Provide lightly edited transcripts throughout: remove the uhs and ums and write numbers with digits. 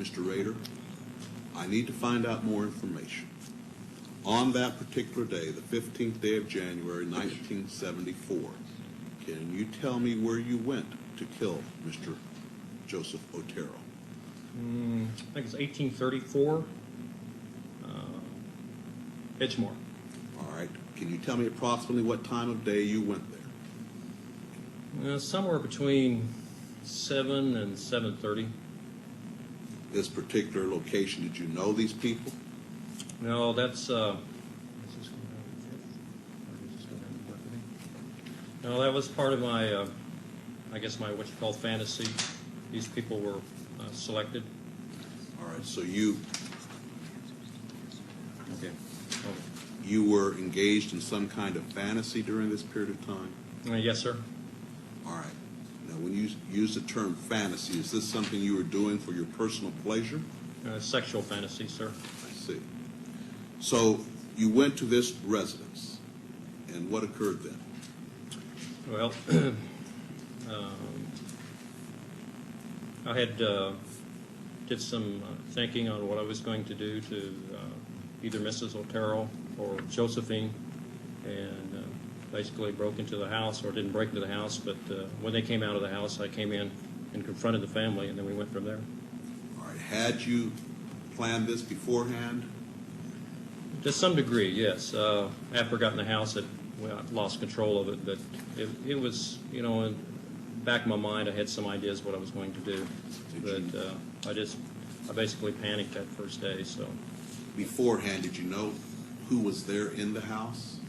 Mr. Rader, I need to find out more information. On that particular day, the 15th day of January, 1974, can you tell me where you went to kill Mr. Joseph Otero? I think it's 1834, Edgemore. All right. Can you tell me approximately what time of day you went there? Somewhere between 7 and 7:30. This particular location, did you know these people? No, that's no, that was part of my, I guess my what you call fantasy. These people were selected. All right. So you Okay. you were engaged in some kind of fantasy during this period of time? Yes, sir. All right. Now, when you use the term fantasy, is this something you were doing for your personal pleasure? Sexual fantasy, sir. I see. So you went to this residence, and what occurred then? Well, I had did some thinking on what I was going to do to either Mrs. Otero or Josephine, and basically broke into the house, or didn't break into the house, but when they came out of the house, I came in and confronted the family, and then we went from there. All right. Had you planned this beforehand? To some degree, yes. After I got in the house, I lost control of it, but it was, you know, in the back of my mind, I had some ideas what I was going to do, but I basically panicked that first day. So Beforehand, did you know who was there in the house?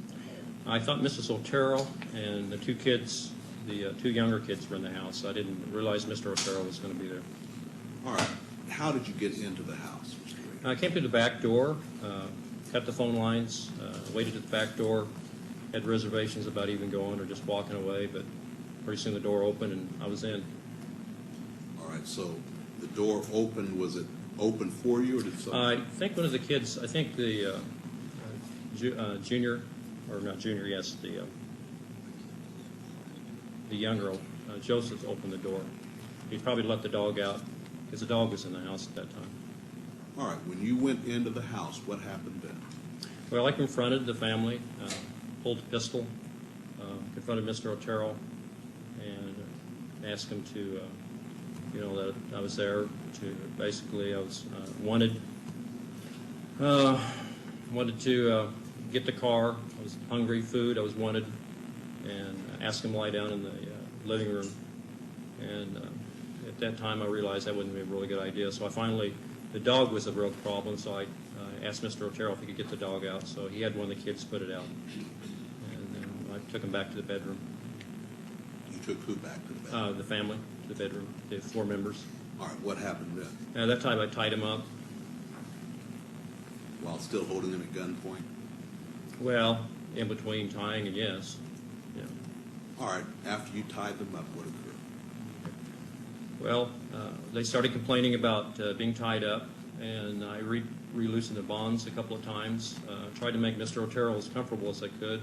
I thought Mrs. Otero and the two kids, the two younger kids, were in the house. I didn't realize Mr. Otero was going to be there. All right. How did you get into the house, Mr. Rader? I came through the back door, cut the phone lines, waited at the back door, had reservations about even going or just walking away, but pretty soon the door opened and I was in. All right. So the door opened. Was it open for you, or did something? I think one of the kids, I think the junior, or not junior, yes, the younger, Joseph opened the door. He probably let the dog out because the dog was in the house at that time. All right. When you went into the house, what happened then? Well, I confronted the family, pulled a pistol, confronted Mr. Otero, and asked him to, you know, that I was there to basically, I was wanted to get the car. I was hungry, food. I was wanted, and asked him to lie down in the living room. And at that time, I realized that wouldn't be a really good idea. So I finally, the dog was a real problem. So I asked Mr. Otero if he could get the dog out. So he had one of the kids put it out, and then I took him back to the bedroom. You took who back to the bedroom? The family, to the bedroom, the 4 members. All right. What happened then? At that time, I tied him up. While still holding him at gunpoint? Well, in between tying and yes. Yeah. All right. After you tied them up, what occurred? Well, they started complaining about being tied up, and I re-loosened the bonds a couple of times. Tried to make Mr. Otero as comfortable as I could.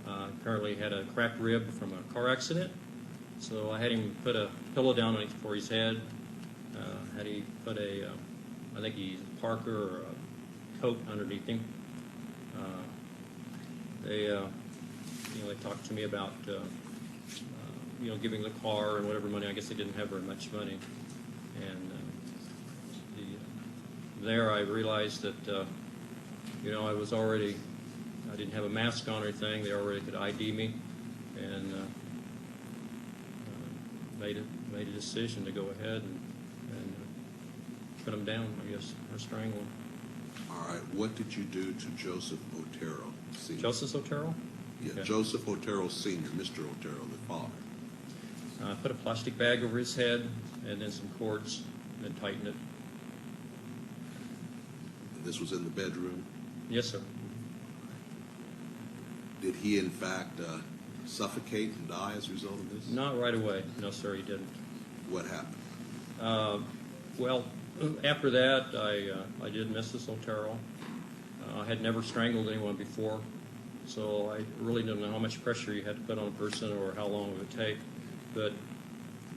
Apparently had a cracked rib from a car accident, so I had him put a pillow down for his head. Had he put a, I think he's Parker or a coat underneath him. They talked to me about, giving the car and whatever money. I guess they didn't have very much money. And there I realized that, I didn't have a mask on or anything. They already could ID me, and made a decision to go ahead and put him down, I guess, or strangle him. All right. What did you do to Joseph Otero Sr.? Joseph Otero? Yeah, Okay. Joseph Otero Sr., Mr. Otero, the father. Put a plastic bag over his head and then some cords and then tightened it. And this was in the bedroom. Yes, sir. Did he, in fact, suffocate and die as a result of this? Not right away. No, sir, he didn't. What happened? Well, after that, I did Mrs. Otero. I had never strangled anyone before, so I really didn't know how much pressure you had to put on a person or how long it would take. But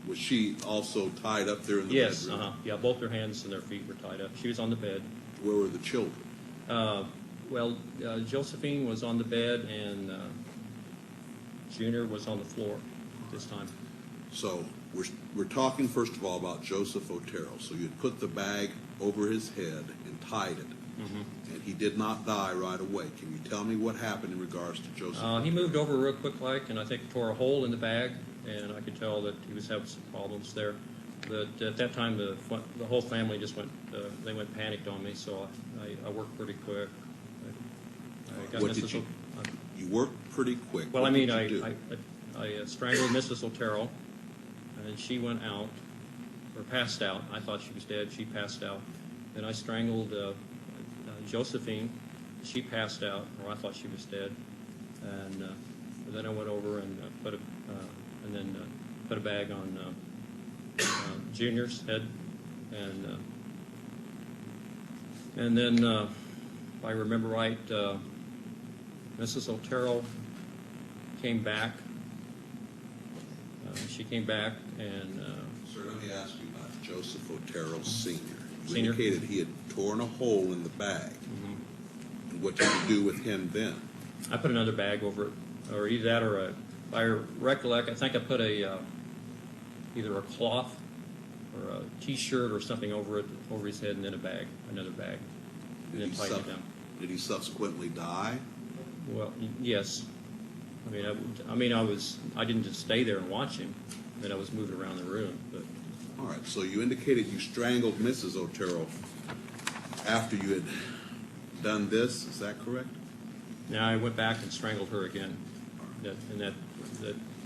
Was she also tied up there in the Yes, bedroom? yeah, both their hands and their feet were tied up. She was on the bed. Where were the children? Josephine was on the bed, and Junior was on the floor at this time. So we're talking first of all about Joseph Otero. So you had put the bag over his head and tied it, and he did not die right away. Can you tell me what happened in regards to Joseph? He moved over real quick, and I think tore a hole in the bag, and I could tell that he was having some problems there. But at that time, the whole family just went panicked on me, so I worked pretty quick. I got What did Mrs. you? You worked pretty quick. Well, What I mean, did you do? I strangled Mrs. Otero, and she went out, or passed out. I thought she was dead. She passed out. Then I strangled Josephine. She passed out, or I thought she was dead. And then I went over and put a bag on Junior's head, and then if I remember right, Mrs. Otero came back. She came back and. Sir, let me ask you about Joseph Otero Sr. You Senior? indicated he had torn a hole in the bag. And what did you do with him then? I put another bag over it, or either that or if I recollect, I think I put either a cloth or a T-shirt or something over his head, and then another bag, and then tighten it down. Did he subsequently die? Well, yes. I didn't just stay there and watch him. Then I was moving around the room. But All right, so you indicated you strangled Mrs. Otero after you had done this. Is that correct? now I went back and strangled her again, and that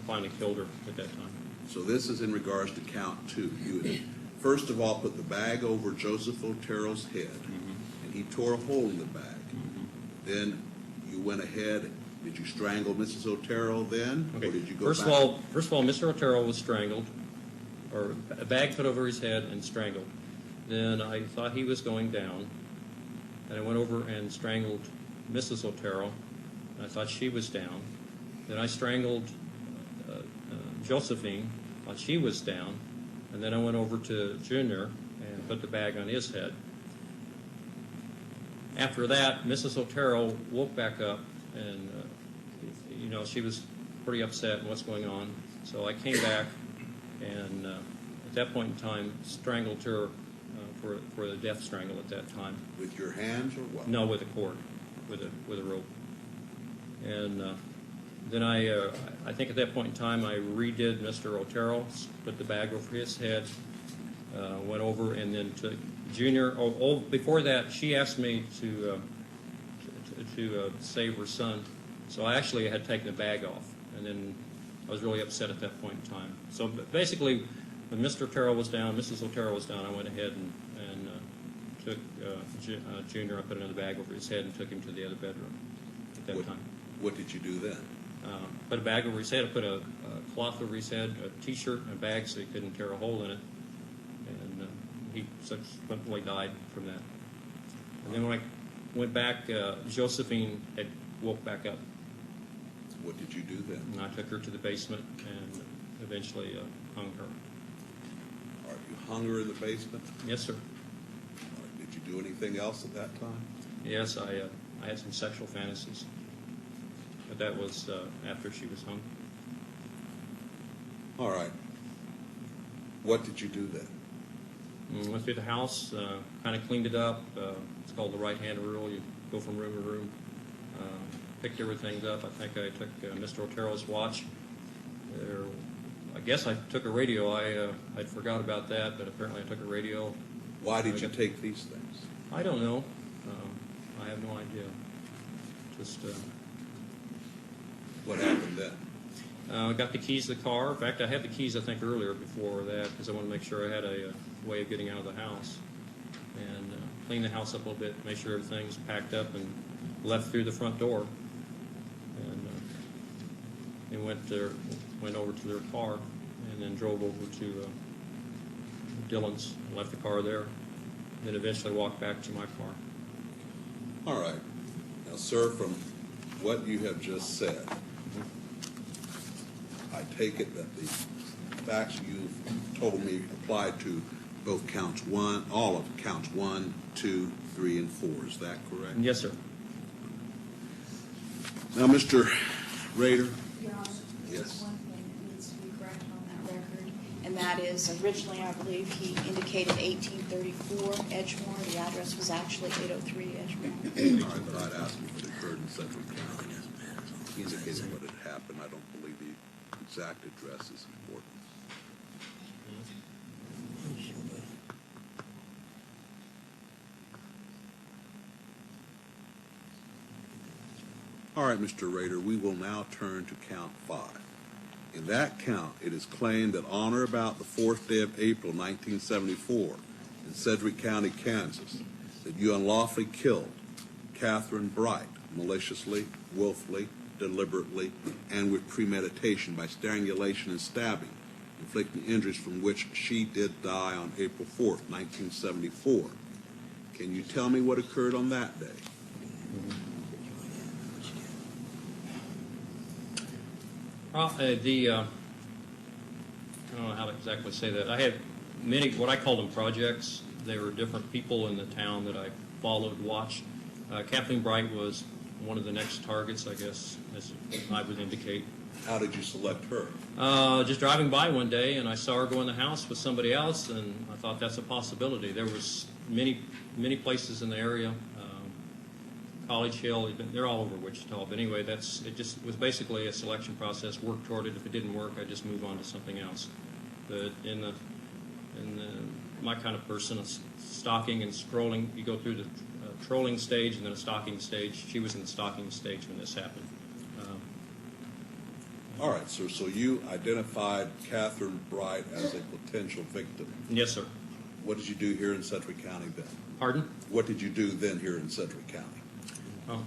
finally killed her at that time. So this is in regards to count 2. You had first of all put the bag over Joseph Otero's head, and he tore a hole in the bag. Then you went ahead. Did you strangle Mrs. Otero then, Okay. or did you go First back? of all, Mr. Otero was strangled, or a bag put over his head and strangled. Then I thought he was going down, and I went over and strangled Mrs. Otero. And I thought she was down. Then I strangled Josephine. Thought she was down, and then I went over to Junior and put the bag on his head. After that, Mrs. Otero woke back up, and she was pretty upset and what's going on. So I came back, and at that point in time, strangled her for the death strangle at that time. With your hands or what? No, with a cord, with a rope. And then I think at that point in time, I redid Mr. Otero, put the bag over his head, went over, and then took Junior. Before that, she asked me to save her son. So I actually had taken the bag off, and then I was really upset at that point in time. So basically, when Mr. Otero was down, Mrs. Otero was down, I went ahead and took Junior. I put another bag over his head and took him to the other bedroom at that time. What did you do then? Put a bag over his head. I put a cloth over his head, a T-shirt, and a bag so he couldn't tear a hole in it. And he subsequently died from that. And then when I went back, Josephine had woke back up. What did you do then? And I took her to the basement and eventually hung her. All right, you hung her in the basement? Yes, sir. All right, did you do anything else at that time? Yes, I had some sexual fantasies. But that was after she was hung. All right. What did you do then? Went through the house, kind of cleaned it up. It's called the right-hand rule. You go from room to room. Picked everything up. I think I took Mr. Otero's watch. I guess I took a radio. I'd forgot about that, but apparently I took a radio. Why did you take these things? I don't know. I have no idea. Just What happened then? I got the keys to the car. In fact, I had the keys, I think, earlier before that because I wanted to make sure I had a way of getting out of the house. And clean the house up a little bit, make sure everything's packed up, and left through the front door. And went over to their car, and then drove over to Dillon's, and left the car there, and then eventually walked back to my car. All right. Now, sir, from what you have just said, I take it that the Actually, you've told me applied to both counts one, all of counts 1, 2, 3, and 4. Is that correct? Yes, sir. Now, Mr. Rader. Your Honor, Yes. there's one thing that needs to be corrected on that record, and that is originally, I believe, he indicated 1834 Edgemore. The address was actually 803 Edgemore. All right, but I'd ask you if it occurred in Sedgwick County. He indicated what had happened. I don't believe the exact address is important. All right, Mr. Rader, we will now turn to count 5. In that count, it is claimed that on or about the 4th day of April, 1974, in Sedgwick County, Kansas, that you unlawfully killed Catherine Bright maliciously, willfully, deliberately, and with premeditation by strangulation and stabbing, inflicting injuries from which she did die on April 4th, 1974. Can you tell me what occurred on that day? Well, I don't know how to exactly say that. I had many, what I call them projects. They were different people in the town that I followed, watched. Kathleen Bright was one of the next targets, I guess, as I would indicate. How did you select her? Just driving by one day, and I saw her go in the house with somebody else, and I thought that's a possibility. There was many places in the area. College Hill, they're all over Wichita. But anyway, it just was basically a selection process. Work toward it. If it didn't work, I just move on to something else. But my kind of person, stalking and scrolling, you go through the trolling stage and then a stalking stage. She was in the stalking stage when this happened. All right, sir. So you identified Catherine Bright as a potential victim. Yes, sir. What did you do here in Sedgwick County then? Pardon? What did you do then here in Sedgwick County?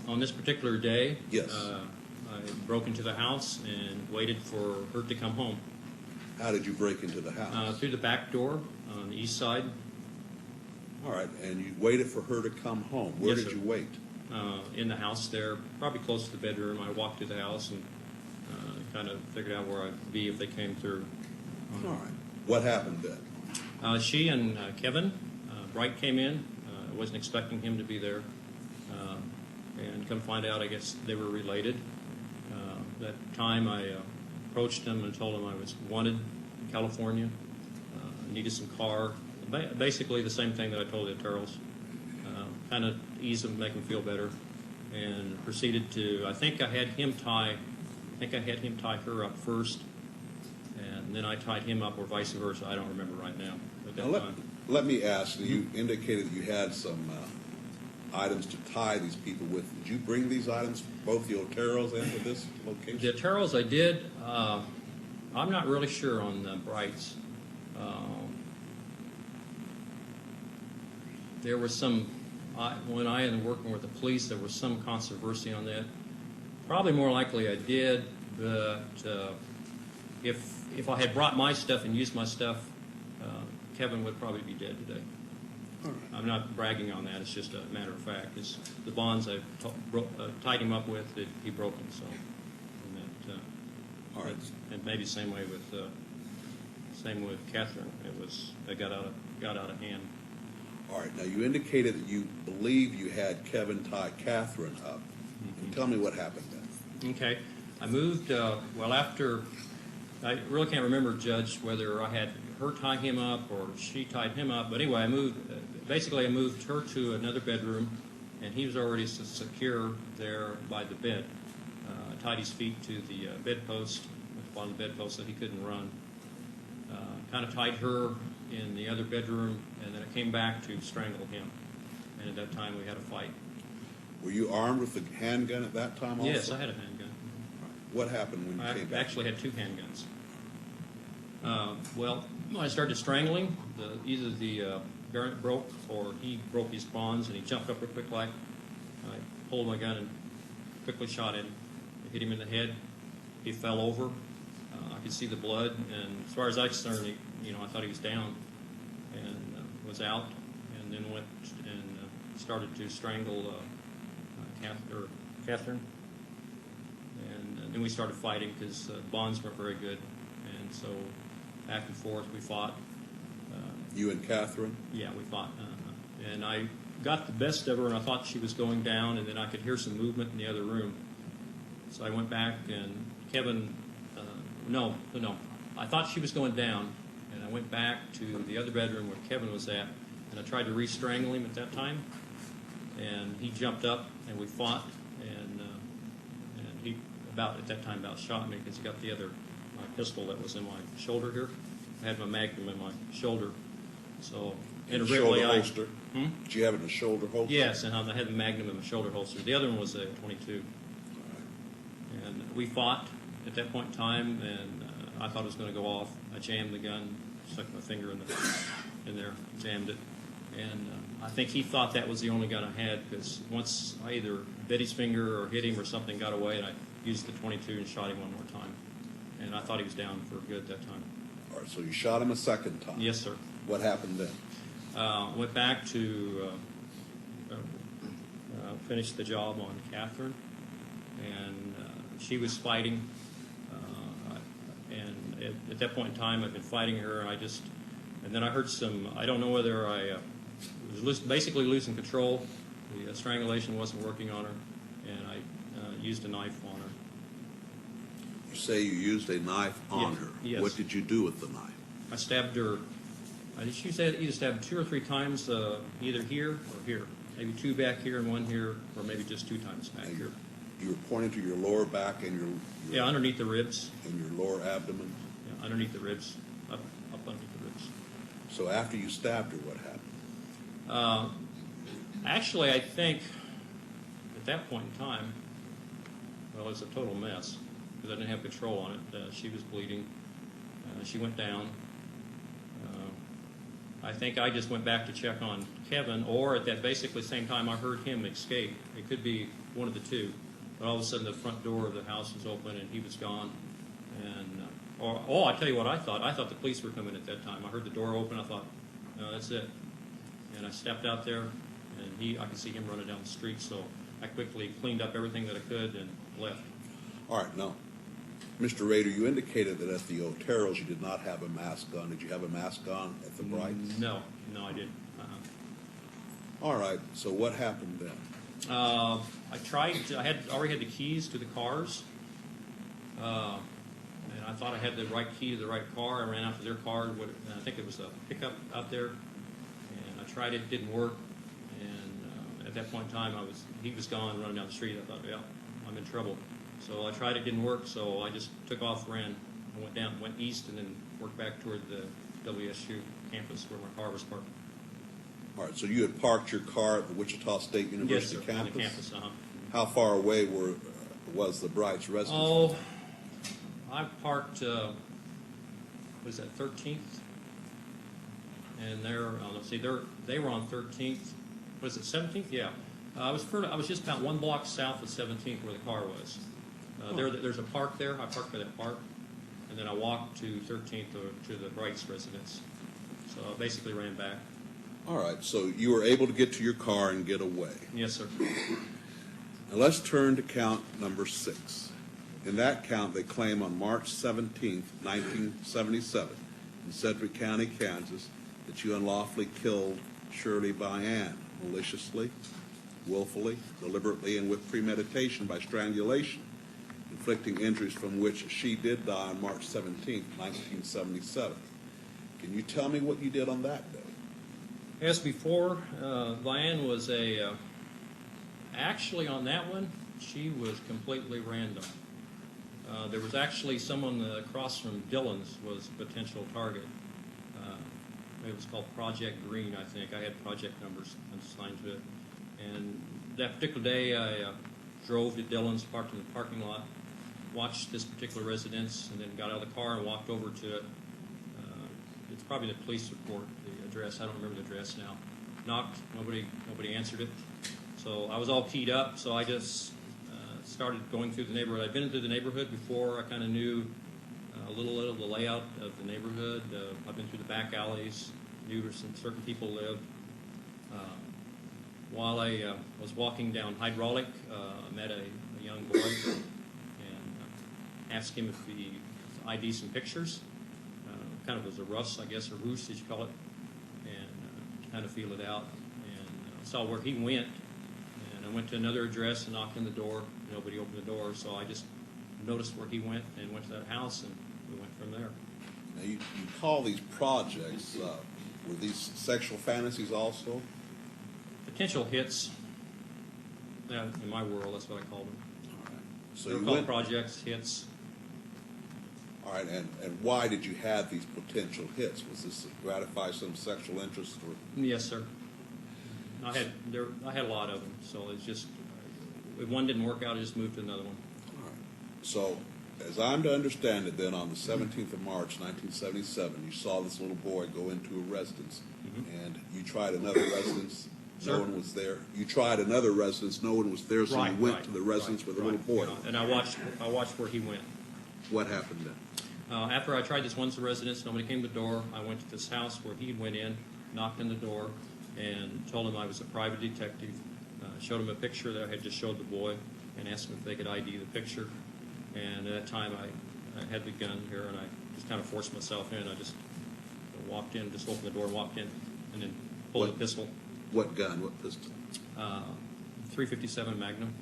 On this particular day, Yes. I broke into the house and waited for her to come home. How did you break into the house? Through the back door on the east side. All right, and you waited for her to come home. Where Yes, did sir. you wait? In the house there, probably close to the bedroom. I walked through the house and kind of figured out where I'd be if they came through. All right. What happened then? She and Kevin Bright came in. I wasn't expecting him to be there. And come find out, I guess they were related. That time I approached him and told him I was wanted in California, needed some car. Basically the same thing that I told the Turtles. Kind of ease them, make them feel better. And proceeded to, I think I had him tie her up first. And then I tied him up or vice versa. I don't remember right now. At that Now, time. let me ask, you indicated that you had some items to tie these people with. Did you bring these items, both the Oteros and to this location? The Turtles I did. I'm not really sure on the Brights. There was some, when I was working with the police, there was some controversy on that. Probably more likely I did, but if I had brought my stuff and used my stuff, Kevin would probably be dead today. All right. I'm not bragging on that. It's just a matter of fact. It's the bonds I tied him up with that he broke them. So, and that, All right. and maybe same way with Catherine. It got out of hand. All right. Now, you indicated that you believe you had Kevin tie Catherine up. Mm-hmm. Tell me what happened then. Okay, I moved. After I really can't remember, Judge, whether I had her tie him up or she tied him up. But anyway, I moved. Basically, I moved her to another bedroom, and he was already secure there by the bed. I tied his feet to the bedpost, at the bottom of the bedpost, so he couldn't run. Kind of tied her in the other bedroom, and then I came back to strangle him. And at that time, we had a fight. Were you armed with a handgun at that time also? Yes, I had a handgun. What happened when you came back? I actually had two handguns. When I started strangling, either the garment broke or he broke his bonds and he jumped up real quick like. I pulled my gun and quickly shot him. I hit him in the head. He fell over. I could see the blood, and as far as I was concerned, I thought he was down and was out, and then went and started to strangle Catherine. And then we started fighting because bonds weren't very good. And so back and forth. We fought. You and Catherine? Yeah, we fought. And I got the best of her, and I thought she was going down, and then I could hear some movement in the other room. So I went back, and Kevin, no, I thought she was going down, and I went back to the other bedroom where Kevin was at, and I tried to re-strangle him at that time, and he jumped up, and we fought, and he at that time shot me because he got the other pistol that was in my shoulder here. I had my Magnum in my shoulder, so Shoulder holster? Hmm? Did you have it in a shoulder holster? Yes, and I had the Magnum in my shoulder holster. The other one was a .22. And we fought at that point in time, and I thought it was going to go off. I jammed the gun, stuck my finger in there, jammed it. And I think he thought that was the only gun I had, because once I either bit his finger or hit him or something got away, and I used the .22 and shot him one more time. And I thought he was down for good that time. All right, so you shot him a second time. Yes, sir. What happened then? Went back to finish the job on Catherine, and she was fighting. And at that point in time, I'd been fighting her, and then I heard some. I don't know whether I was basically losing control. The strangulation wasn't working on her, and I used a knife on her. You say you used a knife on Yes, her. yes. What did you do with the knife? I stabbed her. She said either stabbed 2 or 3 times, either here or here. Maybe 2 back here and 1 here, or maybe just 2 times back here. You were pointing to your lower back and your Yeah, underneath the ribs. and your lower abdomen. Yeah, underneath the ribs, up underneath the ribs. So after you stabbed her, what happened? Actually, I think at that point in time, well, it was a total mess because I didn't have control on it. She was bleeding. She went down. I think I just went back to check on Kevin, or at that basically same time I heard him escape. It could be one of the two. But all of a sudden the front door of the house was open and he was gone. And I tell you what I thought. I thought the police were coming at that time. I heard the door open. I thought, no, that's it. And I stepped out there, and I could see him running down the street. So I quickly cleaned up everything that I could and left. All right, now, Mr. Rader, you indicated that at the Oteros you did not have a mask on. Did you have a mask on at the Brights? No, I didn't. All right, so what happened then? I already had the keys to the cars, and I thought I had the right key to the right car. I ran out to their car, and I think it was a pickup out there, and I tried it, didn't work, and at that point in time, he was gone, running down the street. I thought, yeah, I'm in trouble. So I tried it, didn't work, so I just took off, ran, and went east, and then worked back toward the WSU campus where my car was parked. All right, so you had parked your car at the Wichita State University Yes, sir, campus? on the campus, How far away was the Brights residence? Oh, I parked, was that 13th? And they were on 13th. Was it 17th? Yeah. I was just about 1 block south of 17th where the car was. There's a park there. I parked by that park. And then I walked to 13th to the Brights residence. So I basically ran back. All right, so you were able to get to your car and get away. Yes, sir. Now let's turn to count number 6. In that count, they claim on March 17th, 1977, in Sedgwick County, Kansas, that you unlawfully killed Shirley Bayan maliciously, willfully, deliberately, and with premeditation by strangulation, inflicting injuries from which she did die on March 17th, 1977. Can you tell me what you did on that day? As before, Diane was actually on that one, she was completely random. There was actually someone across from Dillon's was a potential target. It was called Project Green, I think. I had project numbers assigned to it. And that particular day, I drove to Dillon's, parked in the parking lot, watched this particular residence, and then got out of the car and walked over to it. It's probably the police report, the address. I don't remember the address now. Knocked, nobody answered it. So I was all keyed up, so I just started going through the neighborhood. I'd been into the neighborhood before. I kind of knew a little of the layout of the neighborhood. I've been through the back alleys, knew where some certain people lived. While I was walking down Hydraulic, I met a young boy and asked him if he could ID some pictures. kind of was a rust, I guess, or roost, as you call it, and kind of feel it out. And saw where he went, and I went to another address and knocked on the door. Nobody opened the door, so I just noticed where he went and went to that house, and we went from there. Now, you call these projects, were these sexual fantasies also? Potential hits. In my world, that's what I call them. All right. So They're you called went, projects, hits. all right, and why did you have these potential hits? Was this to gratify some sexual interest? Or? Yes, sir. I had a lot of them, so it's just if one didn't work out, I just moved to another one. All right. So, as I'm to understand it, then on the 17th of March, 1977, you saw this little boy go into a residence, and you tried another residence. No Sir? one was there. You tried another residence. No one was there, so you went to the residence with the little boy. And I watched where he went. What happened then? After I tried this once residence, nobody came to the door. I went to this house where he went in, knocked on the door, and told him I was a private detective. Showed him a picture that I had just showed the boy, and asked him if they could ID the picture. And at that time, I had the gun here, and I just kind of forced myself in. I just walked in, just opened the door and walked in, and then pulled a pistol. What gun? What pistol? 357 Magnum.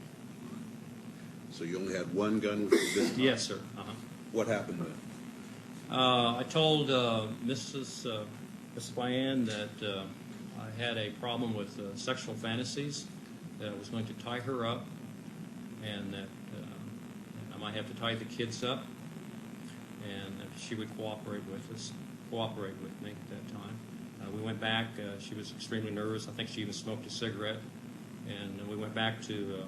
So you only had one gun with you this time? Yes, sir. What happened then? I told Mrs. Diane that I had a problem with sexual fantasies, that I was going to tie her up, and that I might have to tie the kids up, and that she would cooperate with me at that time. We went back. She was extremely nervous. I think she even smoked a cigarette. And we went back to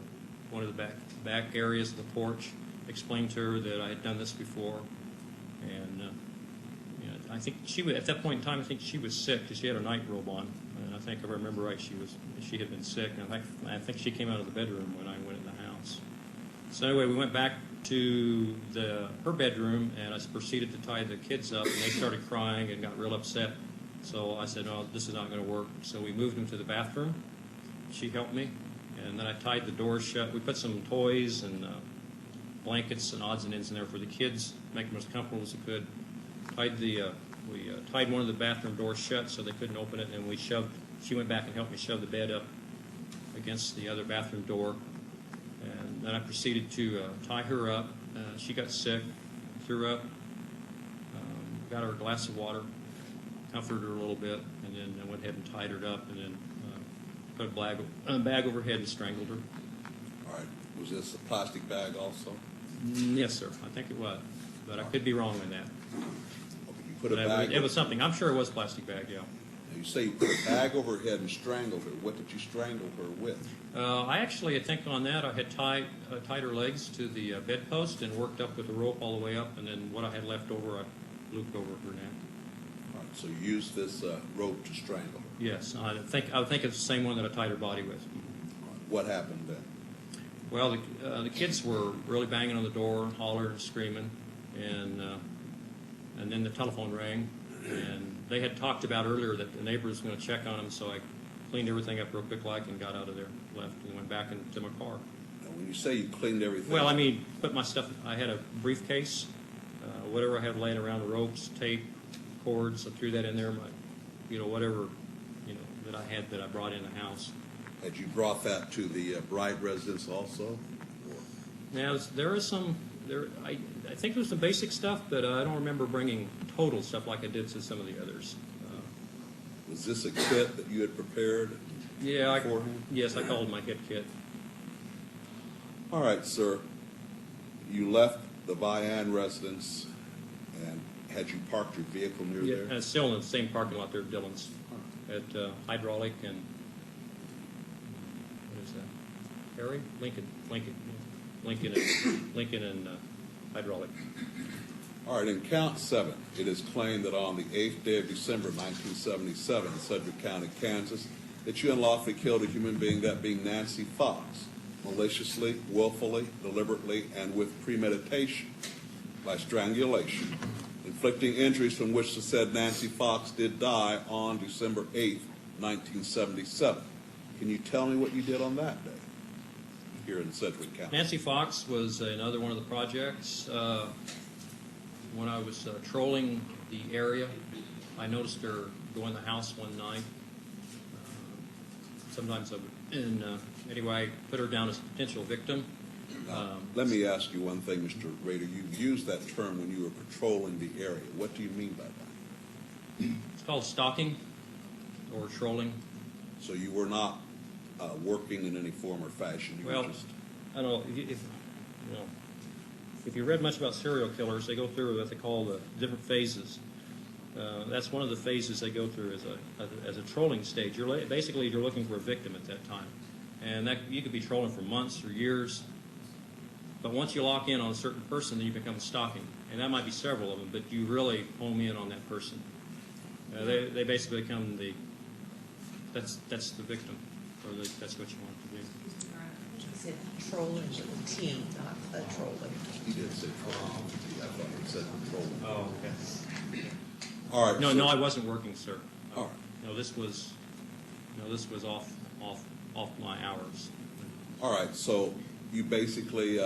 one of the back areas of the porch, explained to her that I had done this before. And I think at that point in time, I think she was sick because she had her night robe on. And I think if I remember right, she had been sick. And I think she came out of the bedroom when I went in the house. So anyway, we went back to her bedroom, and I proceeded to tie the kids up, and they started crying and got real upset. So I said, "No, this is not going to work." So we moved them to the bathroom. She helped me, and then I tied the doors shut. We put some toys and blankets and odds and ends in there for the kids, make them as comfortable as we could. We tied one of the bathroom doors shut so they couldn't open it, and she went back and helped me shove the bed up against the other bathroom door. And then I proceeded to tie her up. She got sick, threw up, got her a glass of water, comforted her a little bit, and then I went ahead and tied her up, and then put a bag over her head and strangled her. All right. Was this a plastic bag also? Yes, sir. I think it was, but I could be wrong on that. Okay, you put a bag. It was something. I'm sure it was a plastic bag. Yeah. Now you say you put a bag over her head and strangled her. What did you strangle her with? I think on that I had tied her legs to the bedpost and worked up with the rope all the way up, and then what I had left over I looped over her neck. All right, so you used this rope to strangle her. Yes, I think it's the same one that I tied her body with. All right, what happened then? Well, the kids were really banging on the door, hollering, and screaming, and then the telephone rang, and they had talked about earlier that the neighbor was going to check on them, so I cleaned everything up real quick and got out of there, left, and went back into my car. Now, when you say you cleaned everything, Well, I mean, put my stuff. I had a briefcase, whatever I had laying around, the ropes, tape, cords. I threw that in there. Whatever, that I had that I brought in the house. had you brought that to the bride residence also? Or? Now there is some. I think there was some basic stuff, but I don't remember bringing total stuff like I did to some of the others. Was this a kit that you had prepared? Yeah, beforehand? Yes, I called it my hit kit. All right, sir. You left the Vian residence, and had you parked your vehicle near Yeah, there? and it's still in the same parking lot there at Dillon's, at Hydraulic and what is that? Harry? Lincoln and Hydraulic. All right, in count 7, it is claimed that on the 8th day of December, 1977, in Sedgwick County, Kansas, that you unlawfully killed a human being, that being Nancy Fox, maliciously, willfully, deliberately, and with premeditation, by strangulation, inflicting injuries from which the said Nancy Fox did die on December 8th, 1977. Can you tell me what you did on that day here in Sedgwick County? Nancy Fox was another one of the projects. when I was trolling the area, I noticed her go in the house one night. Sometimes I would, and anyway, I put her down as a potential victim. Let me ask you one thing, Mr. Rader. You used that term when you were patrolling the area. What do you mean by that? It's called stalking or trolling. So you were not working in any form or fashion. You Well, were just... I don't know if you read much about serial killers, they go through what they call the different phases. That's one of the phases they go through as a trolling stage. Basically you're looking for a victim at that time, and that you could be trolling for months or years. But once you lock in on a certain person, then you become stalking, and that might be several of them. But you really home in on that person. They basically become that's the victim, or that's what you want to do. He said trolling with a T, not a trolling. He did say trolling. I thought he said patrolling. Oh, okay. All right. No, I wasn't working, sir. All right. No, this was off my hours. All right, so you basically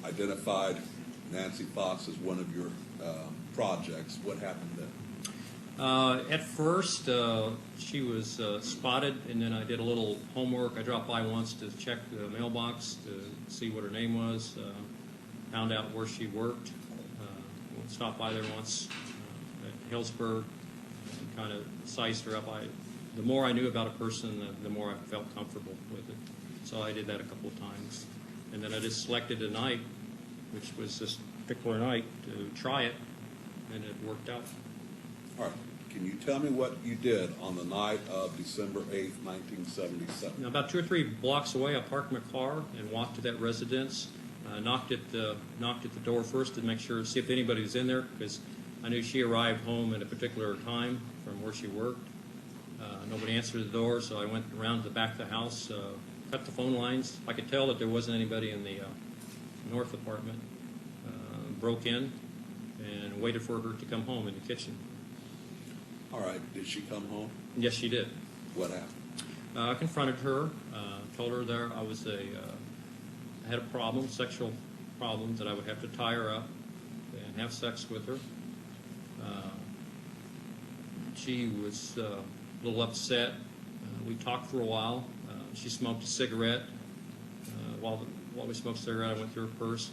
identified Nancy Fox as one of your projects. What happened then? At first, she was spotted, and then I did a little homework. I dropped by once to check the mailbox to see what her name was, found out where she worked, stopped by there once at Hillsburg, and kind of sized her up. The more I knew about a person, the more I felt comfortable with it. So I did that a couple of times. And then I just selected a night, which was this particular night, to try it, and it worked out. All right. Can you tell me what you did on the night of December 8th, 1977? Now, about 2 or 3 blocks away, I parked my car and walked to that residence. Knocked at the door first to make sure, see if anybody was in there, because I knew she arrived home at a particular time from where she worked. Nobody answered the door, so I went around to the back of the house, cut the phone lines. I could tell that there wasn't anybody in the north apartment. Broke in and waited for her to come home in the kitchen. All right. Did she come home? Yes, she did. What happened? I confronted her, told her there I had a problem, sexual problem, that I would have to tie her up and have sex with her. She was a little upset. We talked for a while. She smoked a cigarette. While we smoked a cigarette, I went through her purse,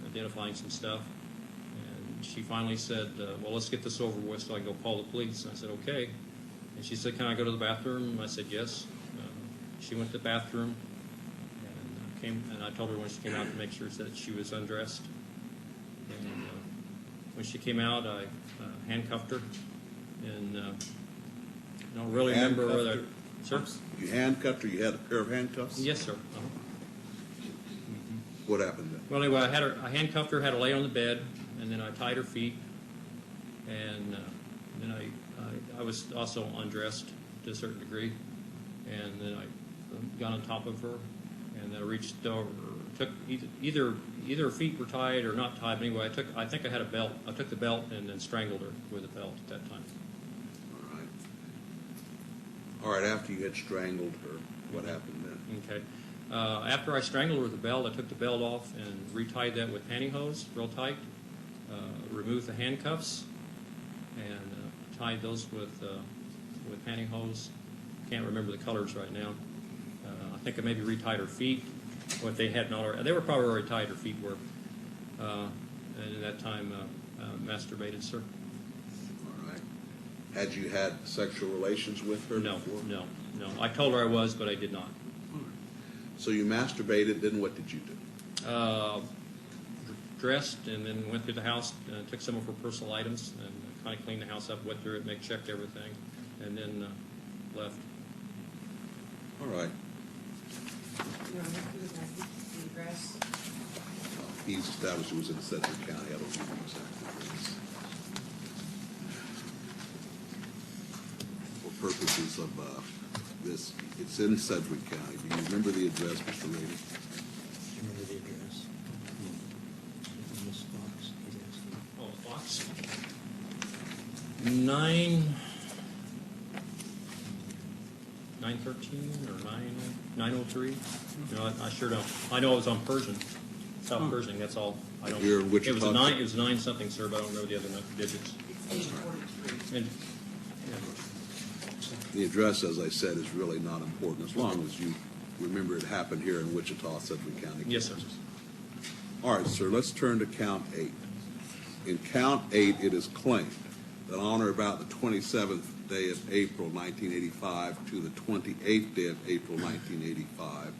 identifying some stuff. And she finally said, well, let's get this over with so I can go call the police. And I said, okay. And she said, can I go to the bathroom? I said, yes. She went to the bathroom and I told her when she came out to make sure that she was undressed. And when she came out, I handcuffed her. And I don't really remember whether... Sir? You handcuffed her? You had a pair of handcuffs? Yes, sir. What happened then? Well, anyway, I handcuffed her, had her lay on the bed, and then I tied her feet, and then I was also undressed to a certain degree, and then I got on top of her, and then I reached over, took either her feet were tied or not tied. But anyway, I think I had a belt. I took the belt and then strangled her with the belt at that time. All right. After you had strangled her, what happened then? Okay. After I strangled her with the belt, I took the belt off and retied that with pantyhose real tight, removed the handcuffs, and tied those with pantyhose. Can't remember the colors right now. I think I maybe retied her feet. What they hadn't already, they were probably already tied. Her feet were, and at that time, masturbated, sir. All right. Had you had sexual relations with her before? No. I told her I was, but I did not. So you masturbated, then what did you do? Dressed and then went through the house, took some of her personal items and kind of cleaned the house up, went through it, checked everything, and then left. All right. You want to give the address? He's established it was in Sedgwick County. I don't know the exact address. For purposes of this, it's in Sedgwick County. Do you remember the address, Mr. Rady? Remember the address? Miss Fox, he's asking. Oh, Fox? 913 or 903? No, I sure don't. I know it was on Persian, South Pershing. That's all I don't. Here in It Wichita? was a 9. It was 9 something, sir, but I don't know the other digits. It's 843. And, yeah. The address, as I said, is really not important, as long as you remember it happened here in Wichita, Sedgwick County, Yes, sir. Kansas. All right, sir, let's turn to count 8. In count 8, it is claimed that on or about the 27th day of April 1985 to the 28th day of April 1985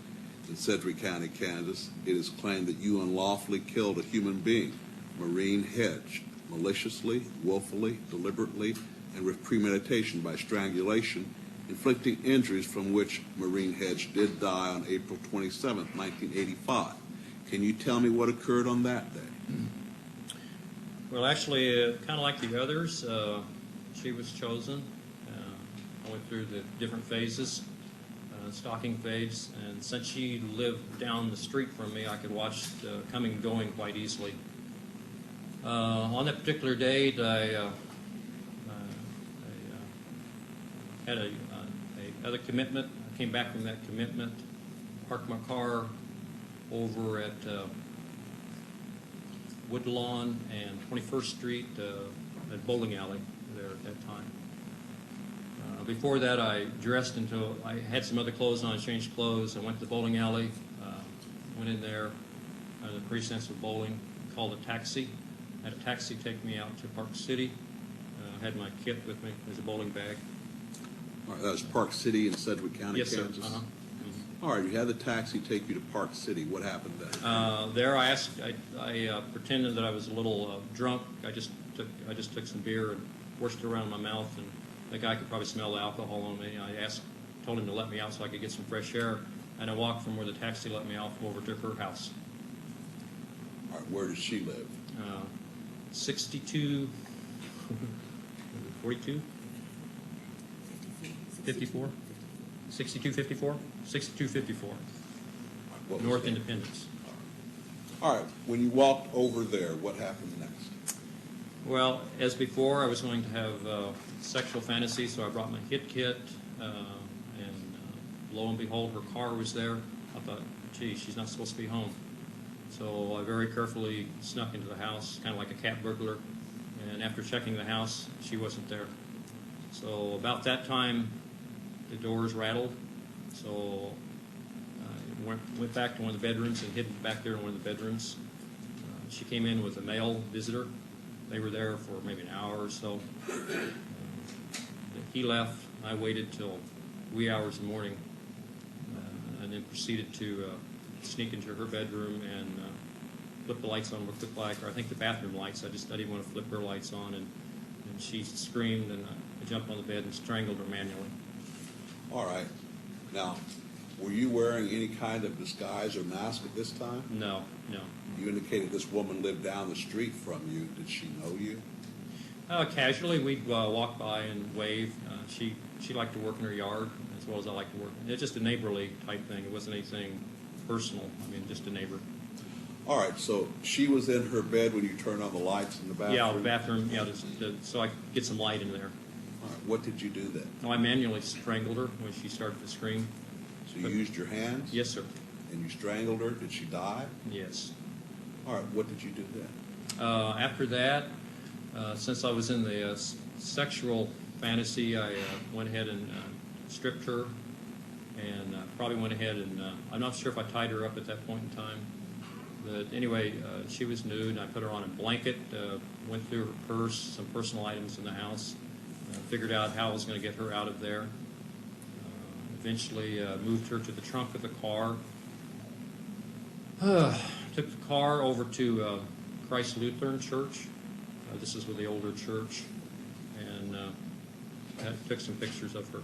in Sedgwick County, Kansas, it is claimed that you unlawfully killed a human being, Maureen Hedge, maliciously, willfully, deliberately, and with premeditation by strangulation, inflicting injuries from which Maureen Hedge did die on April 27th, 1985. Can you tell me what occurred on that day? Well, actually, kind of like the others, she was chosen. I went through the different phases, stalking phase, and since she lived down the street from me, I could watch the coming and going quite easily. On that particular date, I had a other commitment. I came back from that commitment, parked my car over at Woodlawn and 21st Street at Bowling Alley there at that time. Before that, I dressed until I had some other clothes on. I changed clothes. I went to the bowling alley, went in there, the precincts of bowling, called a taxi. Had a taxi take me out to Park City. Had my kit with me as a bowling bag. All right, that was Park City in Sedgwick County, Yes, sir. Kansas? Uh-huh. All right, you had the taxi take you to Park City. What happened then? There, I pretended that I was a little drunk. I just took some beer and forced it around my mouth, and the guy could probably smell the alcohol on me. Told him to let me out so I could get some fresh air, and I walked from where the taxi let me off over to her house. All right, where does she live? 62, 42, 54, 62, 54, 62, 54, What was North that? Independence. All right, when you walked over there, what happened next? Well, as before, I was going to have sexual fantasy, so I brought my hit kit, and lo and behold, her car was there. I thought, gee, she's not supposed to be home. So I very carefully snuck into the house, kind of like a cat burglar, and after checking the house, she wasn't there. So about that time, the doors rattled, so I went back to one of the bedrooms and hid back there in one of the bedrooms. She came in with a male visitor. They were there for maybe an hour or so. He left. I waited till wee hours in the morning, and then proceeded to sneak into her bedroom and flip the lights on real quick, or I think the bathroom lights. I didn't want to flip her lights on, and she screamed, and I jumped on the bed and strangled her manually. All right. Now, were you wearing any kind of disguise or mask at this time? No. You indicated this woman lived down the street from you. Did she know you? Casually, we'd walk by and wave. She liked to work in her yard as well as I like to work. It's just a neighborly type thing. It wasn't anything personal. I mean, just a neighbor. All right, so she was in her bed when you turned on the lights in the bathroom? Yeah, the bathroom, so I could get some light in there. All right, what did you do then? No, I manually strangled her when she started to scream. So you used your hands? Yes, sir. And you strangled her? Did she die? Yes. All right, what did you do then? After that, since I was in the sexual fantasy, I went ahead and stripped her, and probably went ahead and I'm not sure if I tied her up at that point in time. But anyway, she was nude. I put her on a blanket, went through her purse, some personal items in the house, figured out how I was going to get her out of there. Eventually moved her to the trunk of the car. Took the car over to Christ Lutheran Church. This is with the older church. And took some pictures of her.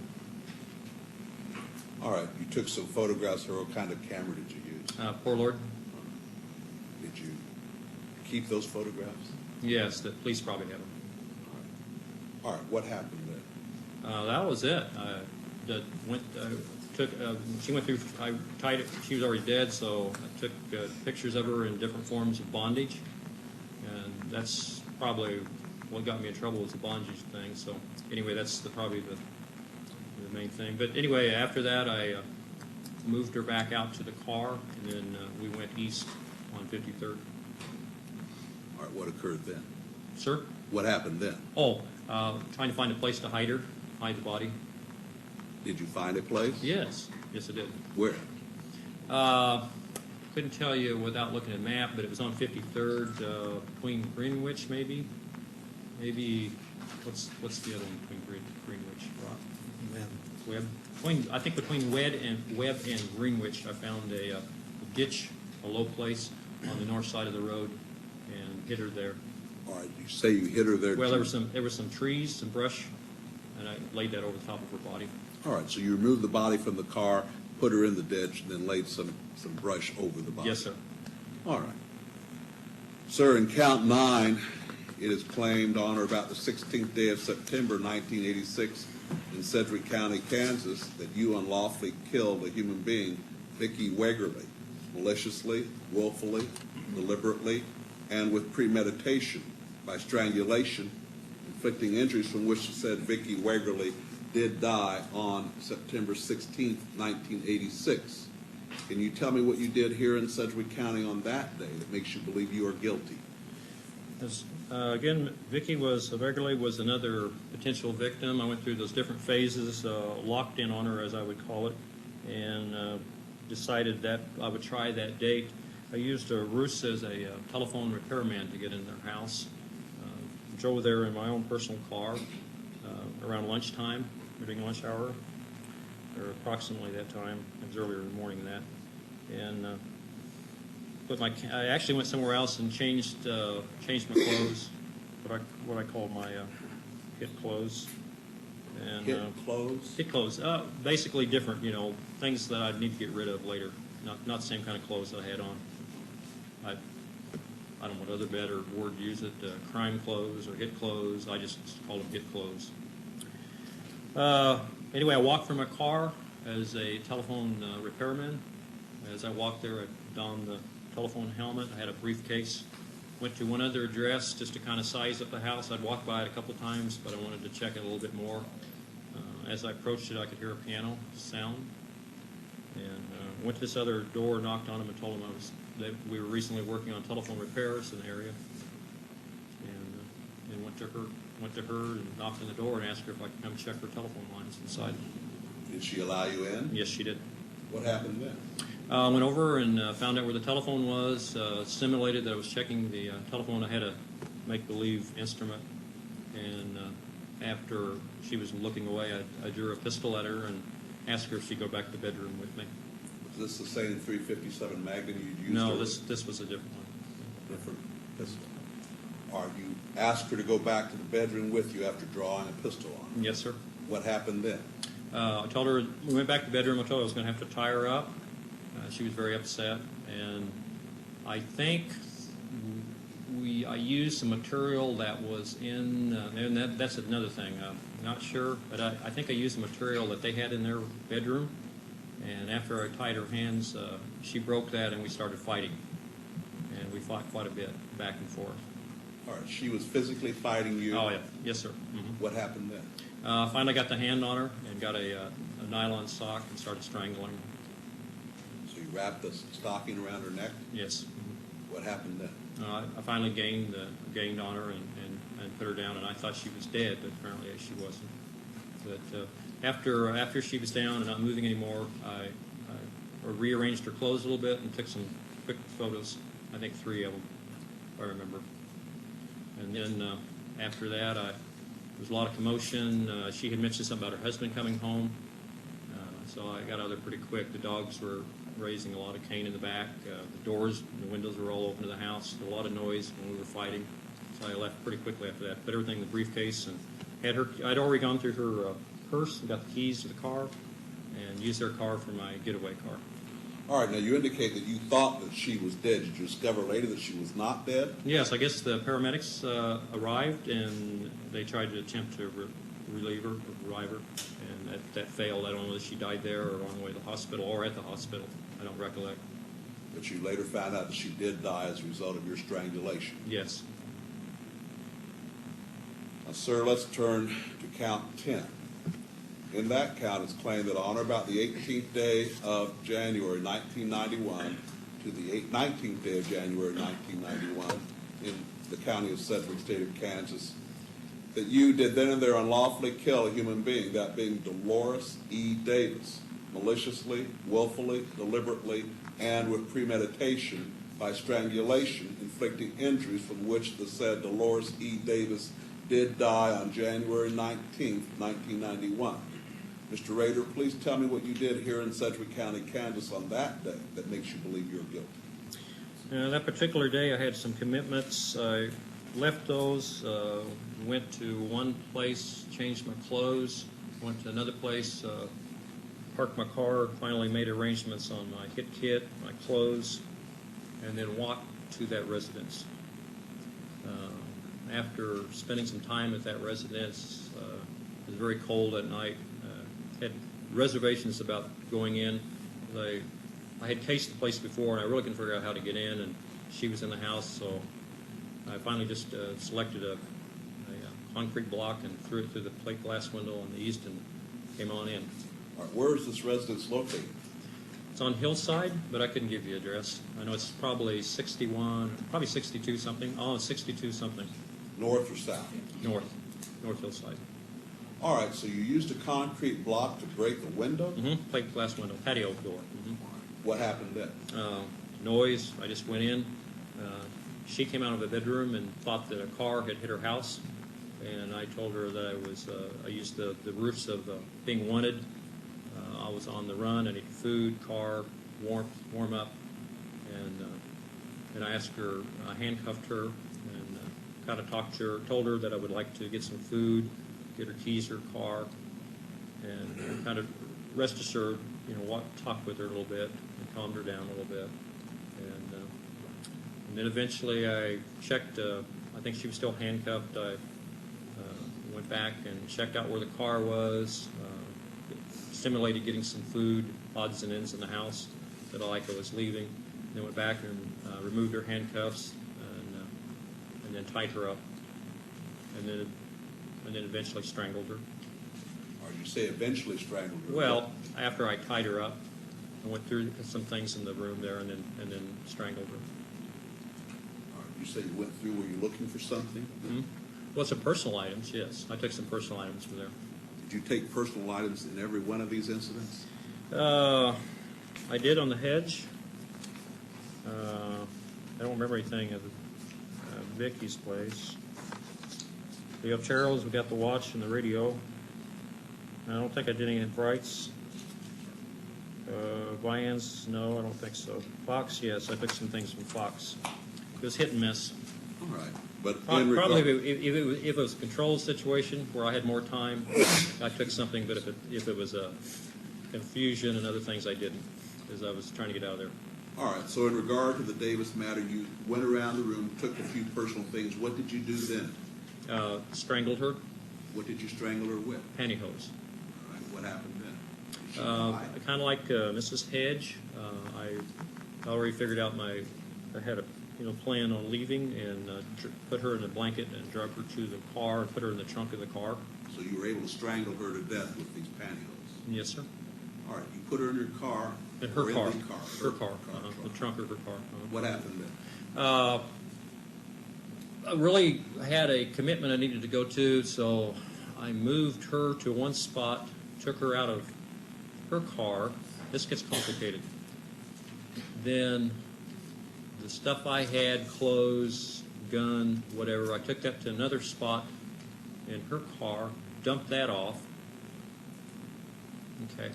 All right, you took some photographs of her. What kind of camera did you use? Poor Lord. Did you keep those photographs? Yes, the police probably have them. All right, what happened then? That was it. She went through. I tied it. She was already dead, so I took pictures of her in different forms of bondage, and that's probably what got me in trouble was the bondage thing. So anyway, that's probably the main thing. But anyway, after that, I moved her back out to the car, and then we went east on 53rd. All right, what occurred then? Sir? What happened then? Oh, trying to find a place to hide her, hide the body. Did you find a place? Yes, yes I did. Where? Couldn't tell you without looking at a map, but it was on 53rd, between Greenwich, maybe. Maybe what's the other one between Greenwich? Rock? Man, Webb. I think between Webb and Greenwich, I found a ditch, a low place on the north side of the road, and hit her there. All right, you say you hit her there. Well, too. there was some trees, some brush, and I laid that over the top of her body. All right, so you removed the body from the car, put her in the ditch, and then laid some brush over the body. Yes, sir. All right. Sir, in count 9, it is claimed on or about the 16th day of September 1986 in Sedgwick County, Kansas, that you unlawfully killed a human being, Vicki Wegerle, maliciously, willfully, deliberately, and with premeditation by strangulation, inflicting injuries from which the said Vicki Wegerle did die on September 16th, 1986. Can you tell me what you did here in Sedgwick County on that day that makes you believe you are guilty? Again, Vicki Wegerle was another potential victim. I went through those different phases, locked in on her, as I would call it, and decided that I would try that date. I used Roos as a telephone repairman to get in their house. Drove there in my own personal car around lunchtime, during lunch hour, or approximately that time. It was earlier in the morning than that. And I actually went somewhere else and changed my clothes, what I call my hit clothes. And, Hit clothes? Hit clothes, basically different, things that I'd need to get rid of later. Not the same kind of clothes that I had on. I don't know what other better word to use it, crime clothes or hit clothes. I just call them hit clothes. Anyway, I walked from my car as a telephone repairman. As I walked there, I donned the telephone helmet. I had a briefcase. Went to one other address just to kind of size up the house. I'd walked by it a couple times, but I wanted to check it a little bit more. As I approached it, I could hear a piano sound. And went to this other door, knocked on them, and told them we were recently working on telephone repairs in the area. And went to her and knocked on the door and asked her if I could come check her telephone lines inside. Did she allow you in? Yes, she did. What happened then? Went over and found out where the telephone was, simulated that I was checking the telephone. I had a make-believe instrument, and after she was looking away, I drew a pistol at her and asked her if she'd go back to the bedroom with me. Was this the same .357 Magnum you'd used? No, earlier? this was a different one. Different pistol. Or you asked her to go back to the bedroom with you after drawing a pistol on her? Yes, sir. What happened then? I told her, we went back to the bedroom, I told her I was going to have to tie her up. She was very upset, and I think I used some material that was in, and that's another thing, I'm not sure, but I think I used the material that they had in their bedroom, and after I tied her hands, she broke that and we started fighting, and we fought quite a bit, back and forth. All right, she was physically fighting you? Oh, yeah, yes, sir. Mm-hmm. What happened then? Finally got the hand on her and got a nylon sock and started strangling her. So you wrapped the stocking around her neck? Yes. Mm-hmm. What happened then? I finally gained on her and put her down, and I thought she was dead, but apparently she wasn't. But after she was down and not moving anymore, I rearranged her clothes a little bit and took some quick photos. I think 3 of them, if I remember. And then after that, there was a lot of commotion. She had mentioned something about her husband coming home, so I got out there pretty quick. The dogs were raising a lot of cane in the back. The doors, the windows were all open to the house. There was a lot of noise when we were fighting. So I left pretty quickly after that. Put everything in the briefcase and had her. I'd already gone through her purse and got the keys to the car and used their car for my getaway car. All right, now you indicate that you thought that she was dead. Did you discover later that she was not dead? Yes, I guess the paramedics arrived and they tried to attempt to revive her, and that failed. I don't know whether she died there or on the way to the hospital or at the hospital. I don't recollect. But you later found out that she did die as a result of your strangulation. Yes. Now, sir, let's turn to count 10. In that count, it's claimed that on or about the 18th day of January 1991 to the 19th day of January 1991, in the county of Sedgwick, state of Kansas, that you did then and there unlawfully kill a human being, that being Dolores E. Davis, maliciously, willfully, deliberately, and with premeditation by strangulation, inflicting injuries from which the said Dolores E. Davis did die on January 19th, 1991. Mr. Rader, please tell me what you did here in Sedgwick County, Kansas on that day that makes you believe you're guilty. That particular day I had some commitments. I left those, went to one place, changed my clothes, went to another place, parked my car, finally made arrangements on my hit kit, my clothes, and then walked to that residence. After spending some time at that residence, it was very cold at night. Had reservations about going in. I had cased the place before, and I really couldn't figure out how to get in, and she was in the house, so I finally just selected a concrete block and threw it through the plate glass window on the east and came on in. All right, where is this residence located? It's on Hillside, but I couldn't give you the address. I know it's probably 61, probably 62 something. Oh, it's 62 something. North or south? North Hillside. All right, so you used a concrete block to break the window? Mm-hmm. Plate glass window, patio door. Mm-hmm. What happened then? Noise. I just went in. She came out of the bedroom and thought that a car had hit her house, and I told her that I used the roofs of being wanted. I was on the run. I needed food, car, warm up, and I asked her. I handcuffed her and kind of talked to her. Told her that I would like to get some food, get her keys, her car, and kind of rest assured, talked with her a little bit and calmed her down a little bit. And then eventually I checked, I think she was still handcuffed. I went back and checked out where the car was, stimulated getting some food, odds and ends in the house that I was leaving. Then went back and removed her handcuffs and then tied her up. And then eventually strangled her. Or you say eventually strangled her? Well, after I tied her up, I went through some things in the room there and then strangled her. All right, you say you went through, were you looking for something? Mm-hmm. Well, some personal items, yes. I took some personal items from there. Did you take personal items in every one of these incidents? I did on the hedge. I don't remember anything of Vicky's place. We have Cheryl's, we got the watch and the radio. I don't think I did any in Bright's. Vian's, no, I don't think so. Fox, yes, I took some things from Fox. It was hit and miss. All right. But Probably if it was a controlled situation where I had more time, I took something, but if it was a confusion and other things, I didn't, because I was trying to get out of there. All right, so in regard to the Davis matter, you went around the room, took a few personal things. What did you do then? Strangled her, What did you strangle her with? pantyhose. All right, what happened then? Did she Kind of like Mrs. Hedge, I already figured out I had a plan on leaving and put her in a blanket and drug her to the car and put her in the trunk of the car. So you were able to strangle her to death with these pantyhose? Yes, sir. All right, you put her in your car. In her or car. In the car. Her car. The trunk of her car. What happened then? I really had a commitment I needed to go to, so I moved her to one spot, took her out of her car. This gets complicated. Then the stuff I had, clothes, gun, whatever, I took that to another spot in her car, dumped that off. Okay.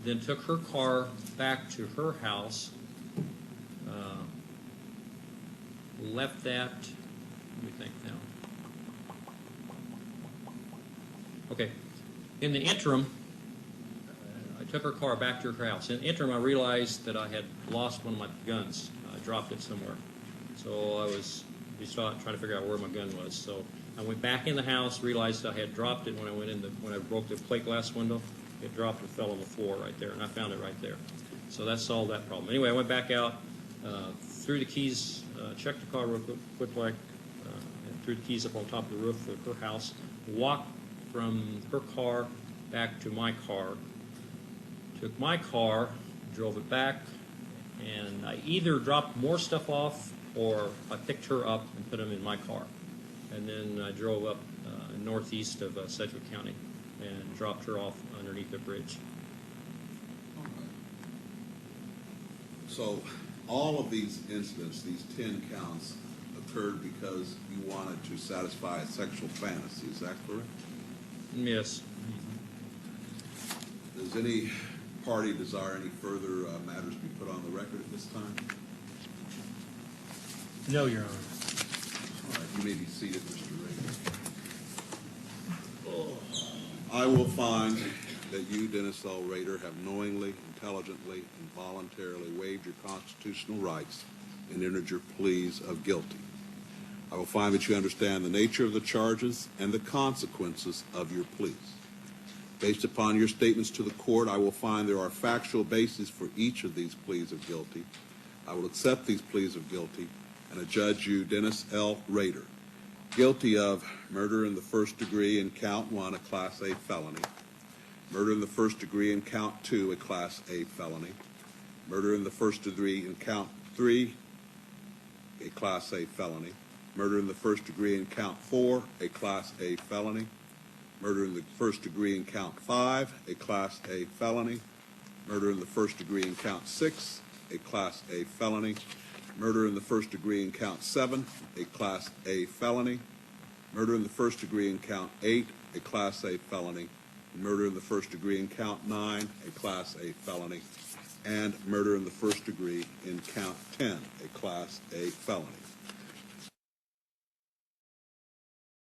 Then took her car back to her house, left that, let me think now. Okay. In the interim, I took her car back to her house. In the interim, I realized that I had lost one of my guns. I dropped it somewhere. So I was trying to figure out where my gun was. So I went back in the house, realized I had dropped it when I broke the plate glass window. It dropped and fell on the floor right there, and I found it right there. So that solved that problem. Anyway, I went back out, threw the keys, checked the car real quick, and threw the keys up on top of the roof of her house, walked from her car back to my car, took my car, drove it back, and I either dropped more stuff off or I picked her up and put them in my car. And then I drove up northeast of Sedgwick County and dropped her off underneath the bridge. So all of these incidents, these 10 counts, occurred because you wanted to satisfy a sexual fantasy. Is that correct? Yes. Does any party desire any further matters be put on the record at this time? No, Your Honor. All right, you may be seated, Mr. Rader. I will find that you, Dennis L. Rader, have knowingly, intelligently, and voluntarily waived your constitutional rights and entered your pleas of guilty. I will find that you understand the nature of the charges and the consequences of your pleas. Based upon your statements to the court, I will find there are factual bases for each of these pleas of guilty. I will accept these pleas of guilty and adjudge you, Dennis L. Rader, guilty of murder in the first degree in count 1, a Class A felony, murder in the first degree in count 2, a Class A felony, murder in the first degree in count 3, a Class A felony, murder in the first degree in count 4, a Class A felony, murder in the first degree in count 5, a Class A felony, murder in the first degree in count 6, a Class A felony, murder in the first degree in count 7, a Class A felony, murder in the first degree in count 8, a Class A felony, murder in the first degree in count 9, a Class A felony, and murder in the first degree in count 10, a Class A felony.